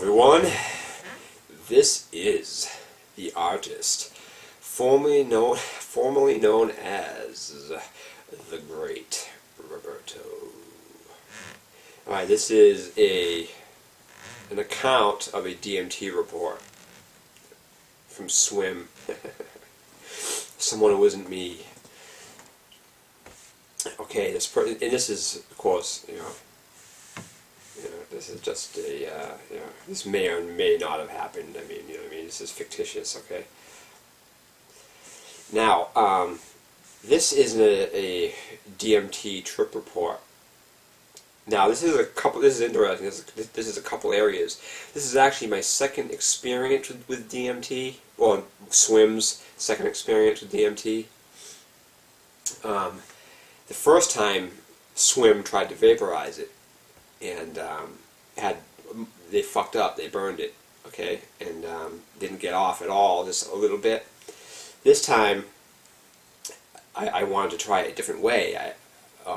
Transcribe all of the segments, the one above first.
everyone, this is the artist, formerly known as the Great Roberto. Alright, this is an account of a DMT report from Swim. Someone who isn't me. Okay, this is, of course, this is just a, this may or may not have happened. I mean, this is fictitious, okay? Now, this is a DMT trip report. Now, this is interesting. This is a couple areas. This is actually my second experience with DMT, or Swim's second experience with DMT. The first time, Swim tried to vaporize it, and they fucked up. They burned it, okay, and didn't get off at all, just a little bit. This time, I wanted to try it a different way.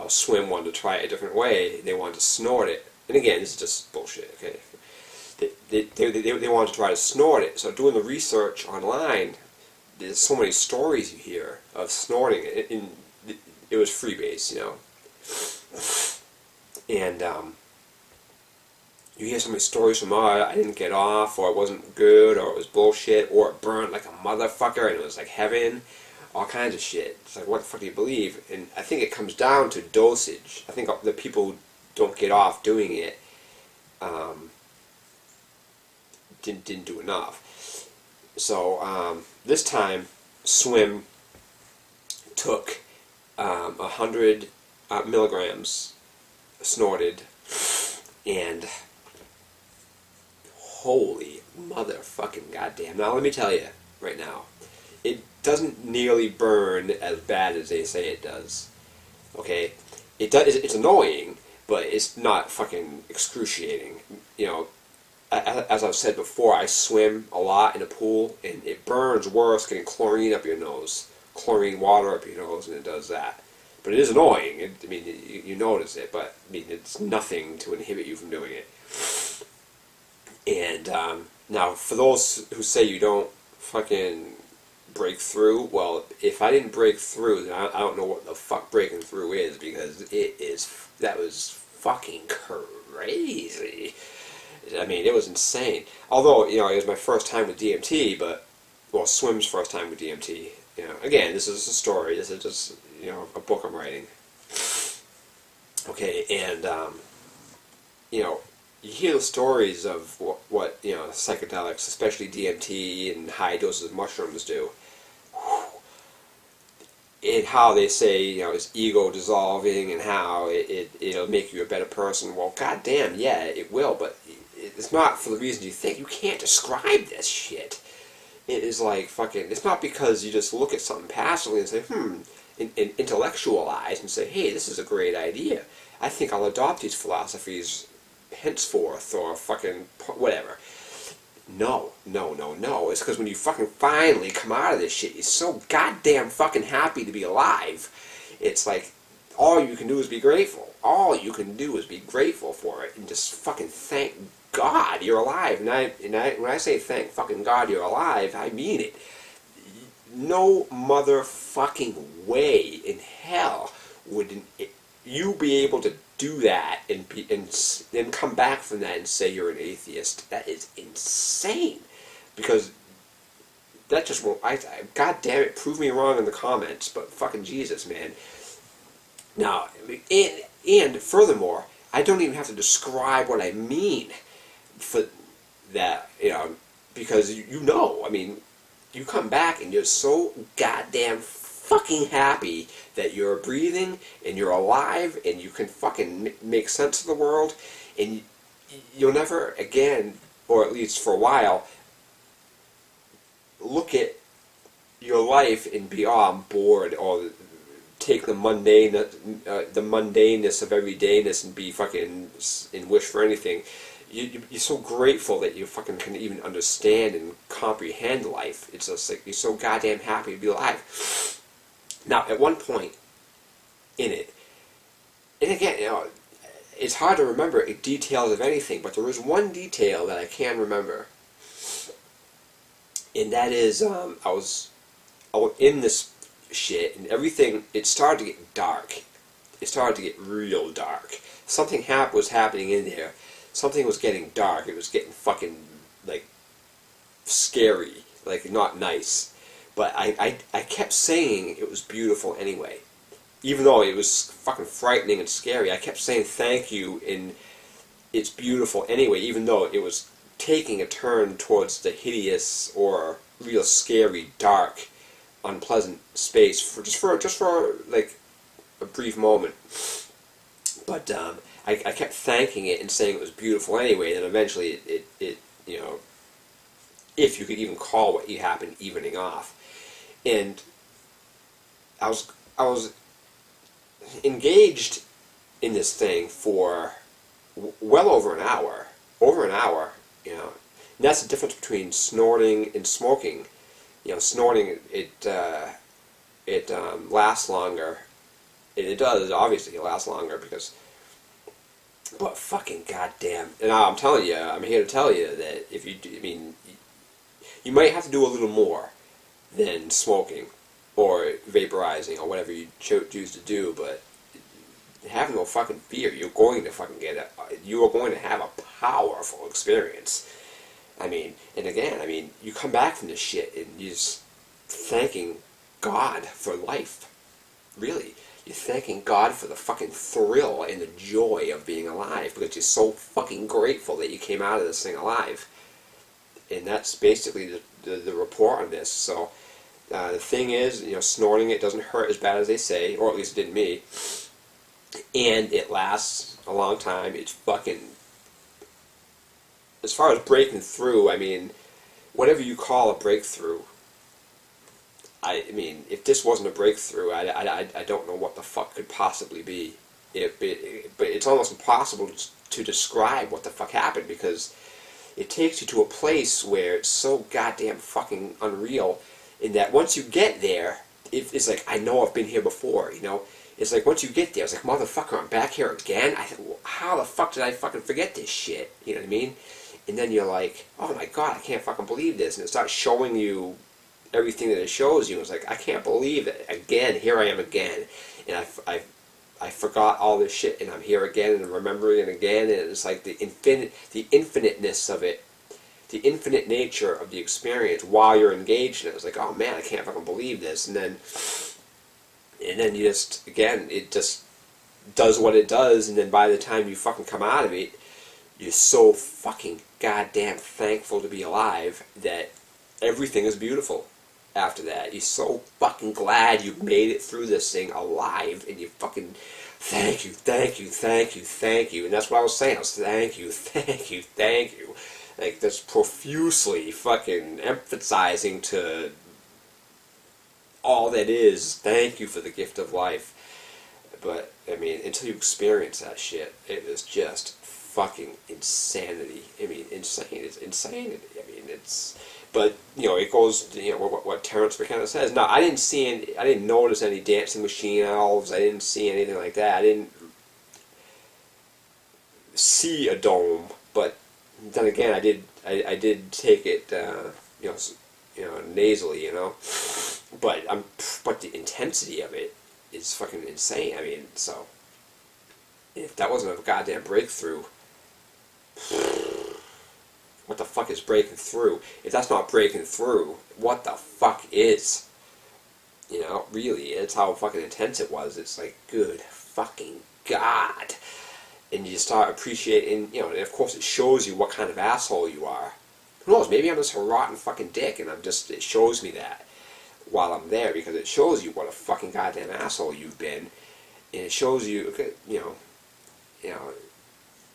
Swim wanted to try it a different way. They wanted to snort it, and again, this is just bullshit, okay. They wanted to try to snort it. So doing the research online, there's so many stories you hear of snorting it. It was freebase, and you hear so many stories from, I didn't get off, or it wasn't good, or it was bullshit, or it burned like a motherfucker, and it was like heaven, all kinds of shit. It's like, what the fuck do you believe? And I think it comes down to dosage. I think the people who don't get off doing it didn't do enough. So this time, Swim took 100 milligrams snorted, and holy motherfucking goddamn. Now let me tell you right now, it doesn't nearly burn as bad as they say it does. Okay? It's annoying, but it's not fucking excruciating. As I've said before, I swim a lot in a pool, and it burns worse getting chlorine up your nose. Chlorine water up your nose, and it does that. But it is annoying. You notice it, but it's nothing to inhibit you from doing it. And now, for those who say you don't fucking break through, well, if I didn't break through, then I don't know what the fuck breaking through is, because that was fucking crazy. It was insane. Although, it was my first time with DMT, well, Swim's first time with DMT. Again, this is a story. This is just, a book I'm writing. Okay, and, you hear the stories of what psychedelics, especially DMT and high doses of mushrooms do. And how they say, it's ego dissolving, and how it'll make you a better person. Well, goddamn, yeah, it will, but it's not for the reason you think. You can't describe this shit. It is like fucking, it's not because you just look at something passively and say, and intellectualize and say, hey, this is a great idea. I think I'll adopt these philosophies henceforth, or fucking whatever. No. It's because when you fucking finally come out of this shit, you're so goddamn fucking happy to be alive. It's like, all you can do is be grateful. All you can do is be grateful for it, and just fucking thank God you're alive. And when I say thank fucking God you're alive, I mean it. No motherfucking way in hell would you be able to do that and then come back from that and say you're an atheist. That is insane. Because that just won't. God damn it, prove me wrong in the comments, but fucking Jesus, man. Now, and furthermore, I don't even have to describe what I mean for that, because you come back and you're so goddamn fucking happy that you're breathing and you're alive and you can fucking make sense of the world, and you'll never again, or at least for a while, look at your life and be, I'm bored, or take the mundaneness of everydayness and be fucking and wish for anything. You're so grateful that you fucking can even understand and comprehend life. It's just like you're so goddamn happy to be alive. Now, at one point in it, and again, it's hard to remember details of anything, but there is one detail that I can remember, and that is I was in this shit, and everything, it started to get dark. It started to get real dark. Something was happening in there. Something was getting dark. It was getting fucking, like, scary. Like, not nice. But I kept saying it was beautiful anyway. Even though it was fucking frightening and scary, I kept saying thank you, and it's beautiful anyway, even though it was taking a turn towards the hideous or real scary, dark, unpleasant space for just for like a brief moment. But I kept thanking it and saying it was beautiful anyway. And eventually it you know, if you could even call what happened evening off. And I was engaged in this thing for well over an hour. You know. And that's the difference between snorting and smoking. You know, snorting, it lasts longer. It does, obviously, it lasts longer because, but fucking goddamn. And I'm telling you, I'm here to tell you that if you do, I mean, you might have to do a little more than smoking or vaporizing or whatever you choose to do, but have no fucking fear. You're going to fucking get it. You are going to have a powerful experience. I mean, and again, I mean, you come back from this shit and you're just thanking God for life. Really. You're thanking God for the fucking thrill and the joy of being alive because you're so fucking grateful that you came out of this thing alive. And that's basically the report on this. So, the thing is, you know, snorting, it doesn't hurt as bad as they say, or at least it didn't me. And it lasts a long time. It's fucking... As far as breaking through, I mean, whatever you call a breakthrough, I mean, if this wasn't a breakthrough, I don't know what the fuck could possibly be. But it's almost impossible to describe what the fuck happened because it takes you to a place where it's so goddamn fucking unreal in that once you get there, it's like, I know I've been here before, you know? It's like, once you get there, it's like, motherfucker, I'm back here again? How the fuck did I fucking forget this shit? You know what I mean? And then you're like, oh my god, I can't fucking believe this. And it starts showing you everything that it shows you. It's like, I can't believe it. Again, here I am again. And I forgot all this shit, and I'm here again, and I'm remembering it again. And it's like the infiniteness of it, the infinite nature of the experience while you're engaged in it. It's like, oh man, I can't fucking believe this. And then you just, again, it just does what it does, and then by the time you fucking come out of it, you're so fucking goddamn thankful to be alive that everything is beautiful after that. You're so fucking glad you made it through this thing alive, and you fucking thank you, thank you, thank you, thank you. And that's what I was saying. I was thank you, thank you, thank you. Like, just profusely fucking emphasizing to all that is, thank you for the gift of life. But, I mean, until you experience that shit, it is just fucking insanity. I mean, insane. It's insanity. I mean, it's... But, you know, it goes, you know, what Terence McKenna says. No, I didn't notice any dancing machine elves. I didn't see anything like that. I didn't see a dome. But then again, I did take it, you know, nasally, you know. But the intensity of it is fucking insane. I mean, so if that wasn't a goddamn breakthrough, what the fuck is breaking through? If that's not breaking through, what the fuck is? You know, really, it's how fucking intense it was. It's like, good fucking God. And you start appreciating, you know, and of course it shows you what kind of asshole you are. Who knows, maybe I'm just a rotten fucking dick, and it shows me that while I'm there, because it shows you what a fucking goddamn asshole you've been, and it shows you, you know,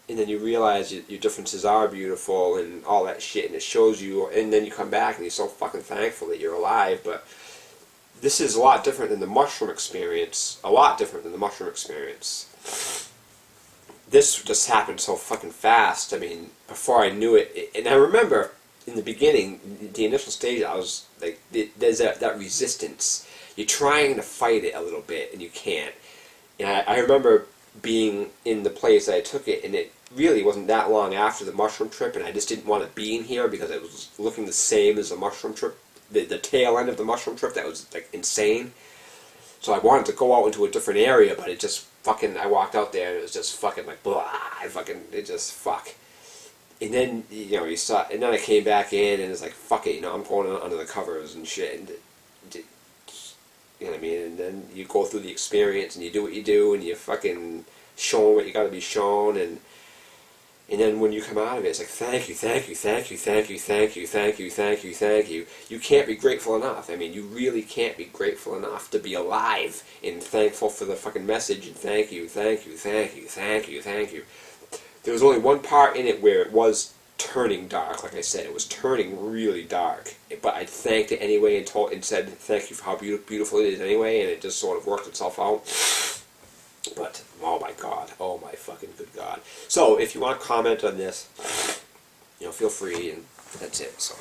and then you realize your differences are beautiful and all that shit, and it shows you, and then you come back and you're so fucking thankful that you're alive. But this is a lot different than the mushroom experience, a lot different than the mushroom experience. This just happened so fucking fast. I mean, before I knew it, and I remember in the beginning, the initial stage, I was like, there's that resistance. You're trying to fight it a little bit, and you can't. And I remember being in the place I took it, and it really wasn't that long after the mushroom trip, and I just didn't want to be in here because it was looking the same as the mushroom trip, the tail end of the mushroom trip. That was like insane. So I wanted to go out into a different area, but it just fucking, I walked out there and it was just fucking like blah, it just fuck. And then, you know, and then I came back in and it's like, fuck it, you know, I'm going under the covers and shit, and you know what I mean? And then you go through the experience and you do what you do and you fucking show what you gotta be shown, and then when you come out of it, it's like, thank you, thank you, thank you, thank you, thank you, thank you, thank you, thank you. You can't be grateful enough. I mean, you really can't be grateful enough to be alive and thankful for the fucking message, and thank you, thank you, thank you, thank you, thank you. There was only one part in it where it was turning dark, like I said. It was turning really dark. But I thanked it anyway and said thank you for how beautiful it is anyway, and it just sort of worked itself out. But, oh my God, oh my fucking good God. So, if you want to comment on this, you know, feel free, and that's it. So.